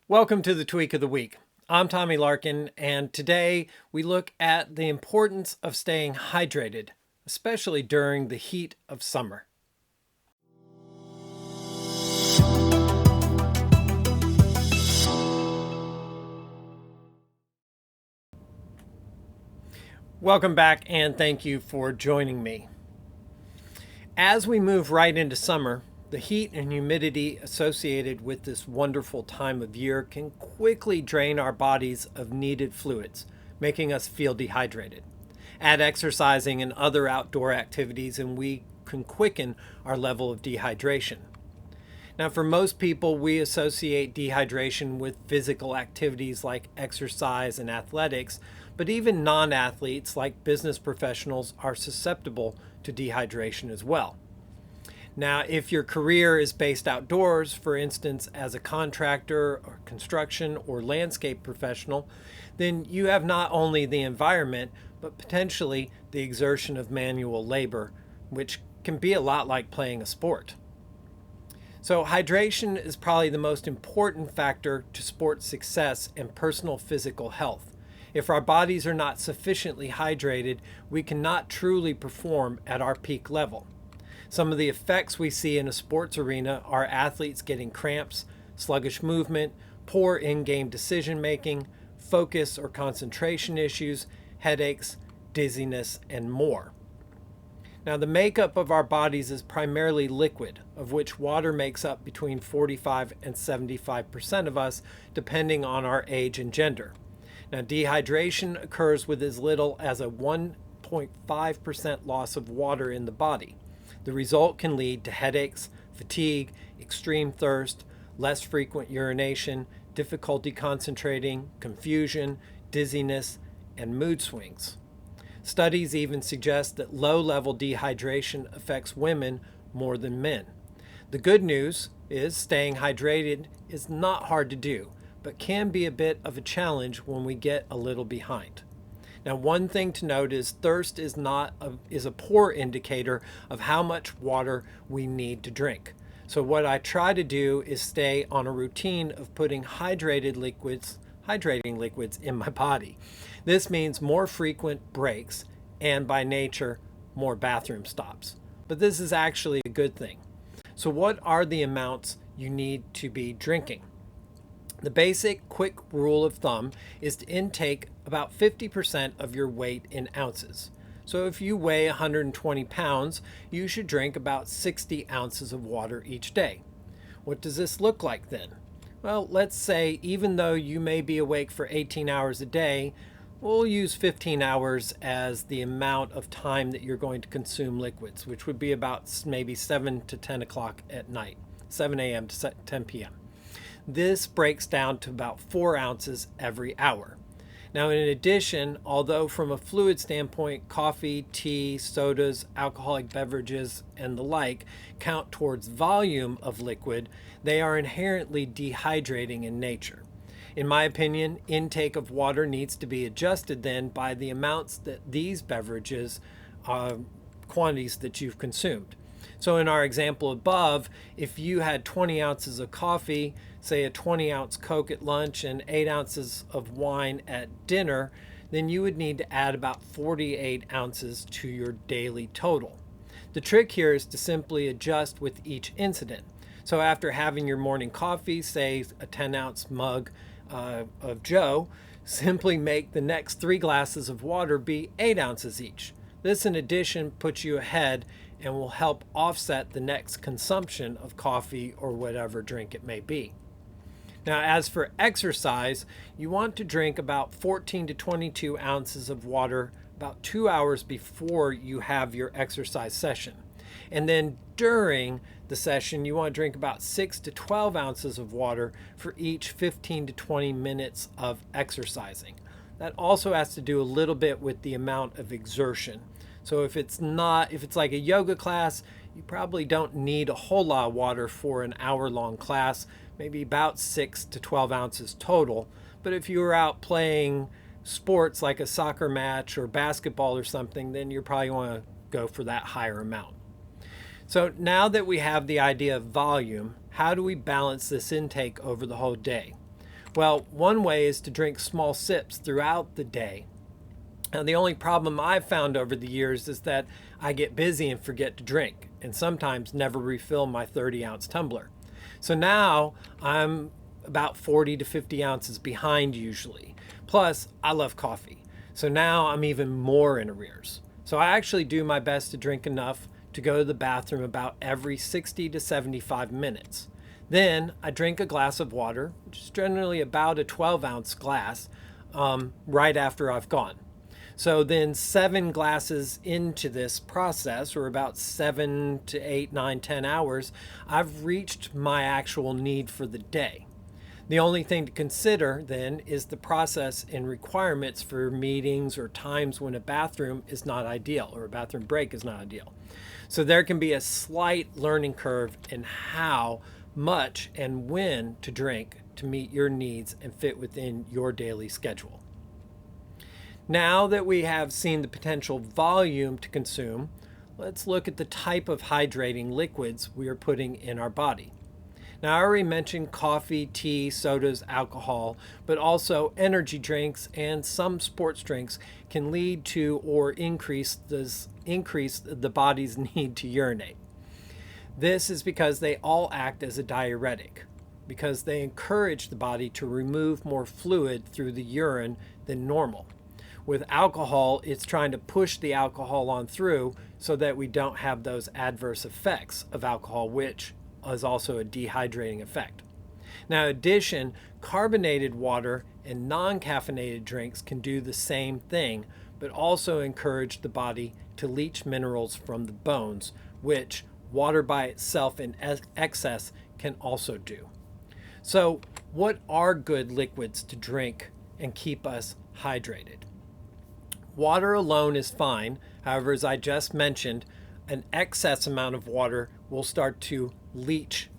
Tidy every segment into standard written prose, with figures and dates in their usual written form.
Welcome to the Tweak of the Week. I'm Tommy Larkin, and today we look at the importance of staying hydrated, especially during the heat of summer. Welcome back, and thank you for joining me. As we move right into summer, the heat and humidity associated with this wonderful time of year can quickly drain our bodies of needed fluids, making us feel dehydrated. Add exercising and other outdoor activities, and we can quicken our level of dehydration. Now, for most people, we associate dehydration with physical activities like exercise and athletics, but even non-athletes like business professionals are susceptible to dehydration as well. Now, if your career is based outdoors, for instance, as a contractor or construction or landscape professional, then you have not only the environment, but potentially the exertion of manual labor, which can be a lot like playing a sport. So hydration is probably the most important factor to sport success and personal physical health. If our bodies are not sufficiently hydrated, we cannot truly perform at our peak level. Some of the effects we see in a sports arena are athletes getting cramps, sluggish movement, poor in-game decision making, focus or concentration issues, headaches, dizziness, and more. Now, the makeup of our bodies is primarily liquid, of which water makes up between 45 and 75% of us, depending on our age and gender. Now, dehydration occurs with as little as a 1.5% loss of water in the body. The result can lead to headaches, fatigue, extreme thirst, less frequent urination, difficulty concentrating, confusion, dizziness, and mood swings. Studies even suggest that low-level dehydration affects women more than men. The good news is staying hydrated is not hard to do, but can be a bit of a challenge when we get a little behind. Now, one thing to note is thirst is a poor indicator of how much water we need to drink. So what I try to do is stay on a routine of putting hydrating liquids in my body. This means more frequent breaks and, by nature, more bathroom stops. But this is actually a good thing. So what are the amounts you need to be drinking? The basic quick rule of thumb is to intake about 50% of your weight in ounces. So if you weigh 120 pounds, you should drink about 60 ounces of water each day. What does this look like then? Well, let's say even though you may be awake for 18 hours a day, we'll use 15 hours as the amount of time that you're going to consume liquids, which would be about maybe 7 to 10 o'clock at night, 7 a.m. to 10 p.m. This breaks down to about 4 ounces every hour. Now, in addition, although from a fluid standpoint, coffee, tea, sodas, alcoholic beverages, and the like count towards volume of liquid, they are inherently dehydrating in nature. In my opinion, intake of water needs to be adjusted then by the amounts that these beverages, quantities that you've consumed. So in our example above, if you had 20 ounces of coffee, say a 20-ounce Coke at lunch and 8 ounces of wine at dinner, then you would need to add about 48 ounces to your daily total. The trick here is to simply adjust with each incident. So after having your morning coffee, say a 10-ounce mug of Joe, simply make the next 3 glasses of water be 8 ounces each. This, in addition, puts you ahead and will help offset the next consumption of coffee or whatever drink it may be. Now, as for exercise, you want to drink about 14 to 22 ounces of water about 2 hours before you have your exercise session. And then during the session, you want to drink about 6 to 12 ounces of water for each 15 to 20 minutes of exercising. That also has to do a little bit with the amount of exertion. So if it's like a yoga class, you probably don't need a whole lot of water for an hour-long class, maybe about 6 to 12 ounces total. But if you were out playing sports like a soccer match or basketball or something, then you probably want to go for that higher amount. So now that we have the idea of volume, how do we balance this intake over the whole day? Well, one way is to drink small sips throughout the day. Now, the only problem I've found over the years is that I get busy and forget to drink, and sometimes never refill my 30-ounce tumbler. So now I'm about 40 to 50 ounces behind usually. Plus, I love coffee. So now I'm even more in arrears. So I actually do my best to drink enough to go to the bathroom about every 60 to 75 minutes. Then I drink a glass of water, which is generally about a 12-ounce glass, right after I've gone. So then 7 glasses into this process, or about 7 to 8, 9, 10 hours, I've reached my actual need for the day. The only thing to consider then is the process and requirements for meetings or times when a bathroom is not ideal or a bathroom break is not ideal. So there can be a slight learning curve in how much and when to drink to meet your needs and fit within your daily schedule. Now that we have seen the potential volume to consume, let's look at the type of hydrating liquids we are putting in our body. Now, I already mentioned coffee, tea, sodas, alcohol, but also energy drinks and some sports drinks can lead to or increase the body's need to urinate. This is because they all act as a diuretic, because they encourage the body to remove more fluid through the urine than normal. With alcohol, it's trying to push the alcohol on through so that we don't have those adverse effects of alcohol, which is also a dehydrating effect. Now, in addition, carbonated water and non-caffeinated drinks can do the same thing, but also encourage the body to leach minerals from the bones, which water by itself in excess can also do. So, what are good liquids to drink and keep us hydrated? Water alone is fine. However, as I just mentioned, an excess amount of water will start to leach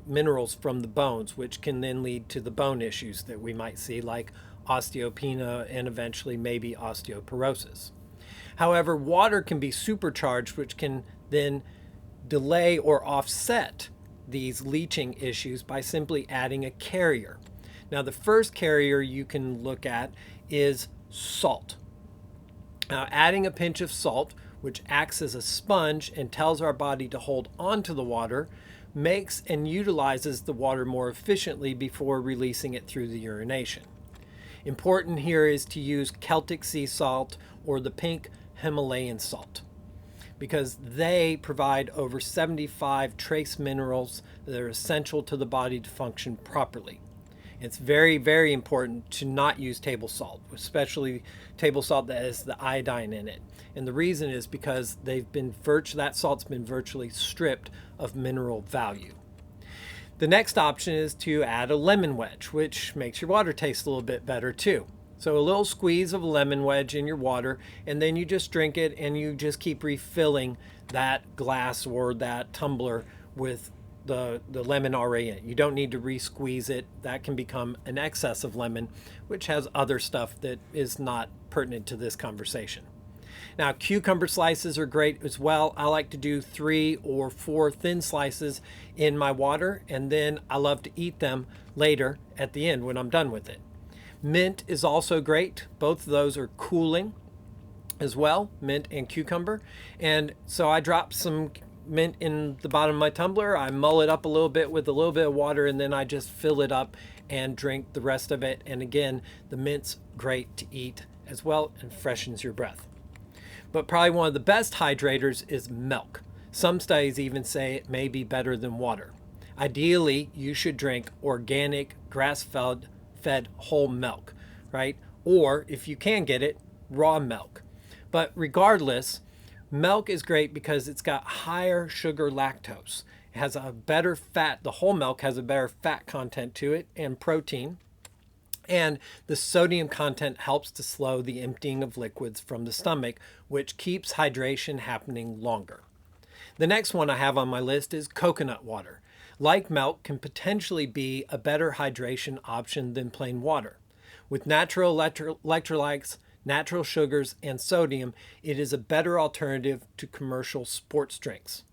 minerals from the bones, which can then lead to the bone issues that we might see, like osteopenia and eventually maybe osteoporosis. However, water can be supercharged, which can then delay or offset these leaching issues by simply adding a carrier. Now, the first carrier you can look at is salt. Now, adding a pinch of salt, which acts as a sponge and tells our body to hold onto the water, makes and utilizes the water more efficiently before releasing it through the urination. Important here is to use Celtic sea salt or the pink Himalayan salt, because they provide over 75 trace minerals that are essential to the body to function properly. It's very, very important to not use table salt, especially table salt that has the iodine in it. And the reason is because that salt's been virtually stripped of mineral value. The next option is to add a lemon wedge, which makes your water taste a little bit better too. So a little squeeze of a lemon wedge in your water, and then you just drink it and you just keep refilling that glass or that tumbler with the lemon already in it. You don't need to re-squeeze it. That can become an excess of lemon, which has other stuff that is not pertinent to this conversation. Now, cucumber slices are great as well. I like to do 3 or 4 thin slices in my water, and then I love to eat them later at the end when I'm done with it. Mint is also great. Both of those are cooling as well, mint and cucumber. And so I drop some mint in the bottom of my tumbler. I mull it up a little bit with a little bit of water, and then I just fill it up and drink the rest of it. And again, the mint's great to eat as well and freshens your breath. But probably one of the best hydrators is milk. Some studies even say it may be better than water. Ideally, you should drink organic, grass-fed whole milk, right? Or if you can get it, raw milk. But regardless, milk is great because it's got higher sugar lactose. It has a better fat. The whole milk has a better fat content to it and protein. And the sodium content helps to slow the emptying of liquids from the stomach, which keeps hydration happening longer. The next one I have on my list is coconut water. Like milk, can potentially be a better hydration option than plain water. With natural electrolytes, natural sugars, and sodium, it is a better alternative to commercial sports drinks.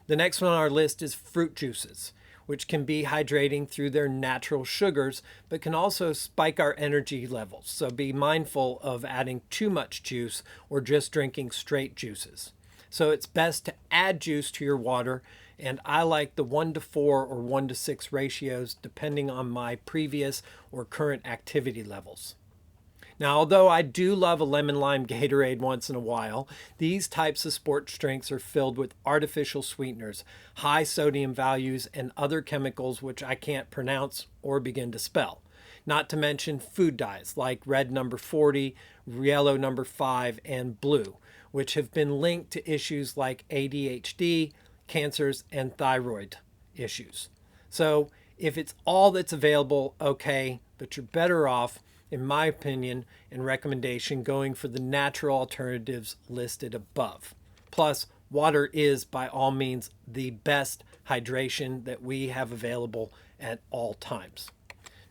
The next one on our list is fruit juices. which can be hydrating through their natural sugars, but can also spike our energy levels. So be mindful of adding too much juice or just drinking straight juices. So it's best to add juice to your water, and I like the 1:4 or 1:6 ratios depending on my previous or current activity levels. Now, although I do love a lemon lime Gatorade once in a while, these types of sports drinks are filled with artificial sweeteners, high sodium values, and other chemicals which I can't pronounce or begin to spell. Not to mention food dyes like red number 40, yellow number 5, and blue, which have been linked to issues like ADHD, cancers, and thyroid issues. So if it's all that's available, okay, but you're better off, in my opinion and recommendation, going for the natural alternatives listed above. Plus, water is by all means the best hydration that we have available at all times.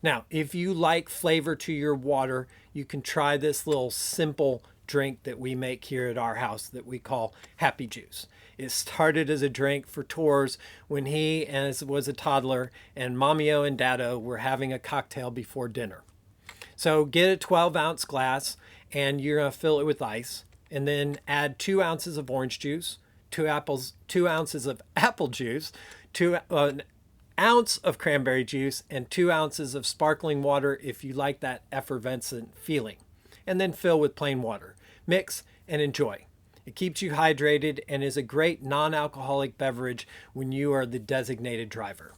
Now, if you like flavor to your water, you can try this little simple drink that we make here at our house that we call Happy Juice. It started as a drink for Tors when he was a toddler and Mommy-O and Daddo were having a cocktail before dinner. So get a 12-ounce glass and you're going to fill it with ice, and then add 2 ounces of orange juice, 2 ounces of apple juice, an ounce of cranberry juice, and 2 ounces of sparkling water if you like that effervescent feeling. And then fill with plain water. Mix and enjoy. It keeps you hydrated and is a great non-alcoholic beverage when you are the designated driver.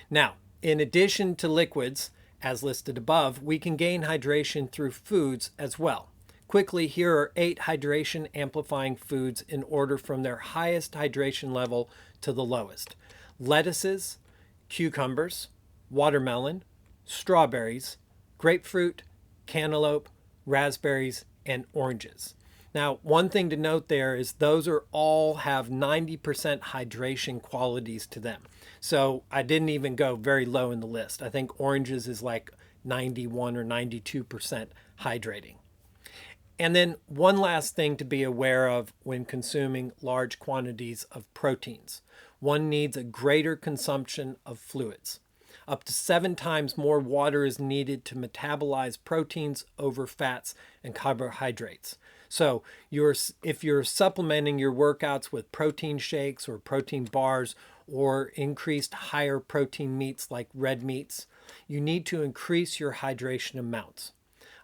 Now, in addition to liquids, as listed above, we can gain hydration through foods as well. Quickly, here are 8 hydration amplifying foods in order from their highest hydration level to the lowest. Lettuces, cucumbers, watermelon, strawberries, grapefruit, cantaloupe, raspberries, and oranges. Now, one thing to note there is those all have 90% hydration qualities to them. So I didn't even go very low in the list. I think oranges is like 91 or 92% hydrating. And then one last thing to be aware of when consuming large quantities of proteins. One needs a greater consumption of fluids. Up to 7 times more water is needed to metabolize proteins over fats and carbohydrates. So if you're supplementing your workouts with protein shakes or protein bars or increased higher protein meats like red meats, you need to increase your hydration amounts.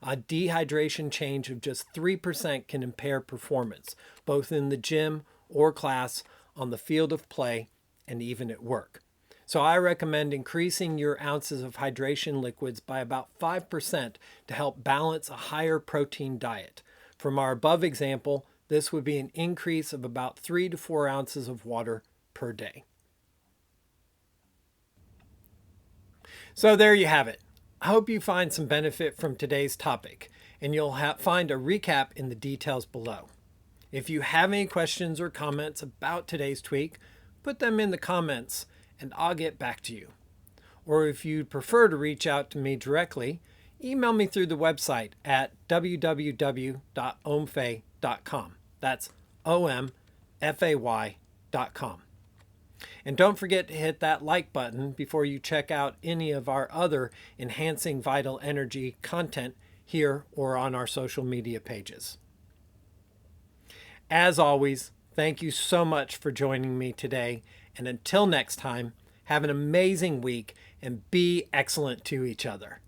A dehydration change of just 3% can impair performance, both in the gym or class, on the field of play, and even at work. So I recommend increasing your ounces of hydration liquids by about 5% to help balance a higher protein diet. From our above example, this would be an increase of about 3 to 4 ounces of water per day. So there you have it. I hope you find some benefit from today's topic, and you'll find a recap in the details below. If you have any questions or comments about today's tweak, put them in the comments and I'll get back to you. Or if you'd prefer to reach out to me directly, email me through the website at www.omfay.com. That's omfay.com. And don't forget to hit that like button before you check out any of our other enhancing vital energy content here or on our social media pages. As always, thank you so much for joining me today. And until next time, have an amazing week and be excellent to each other.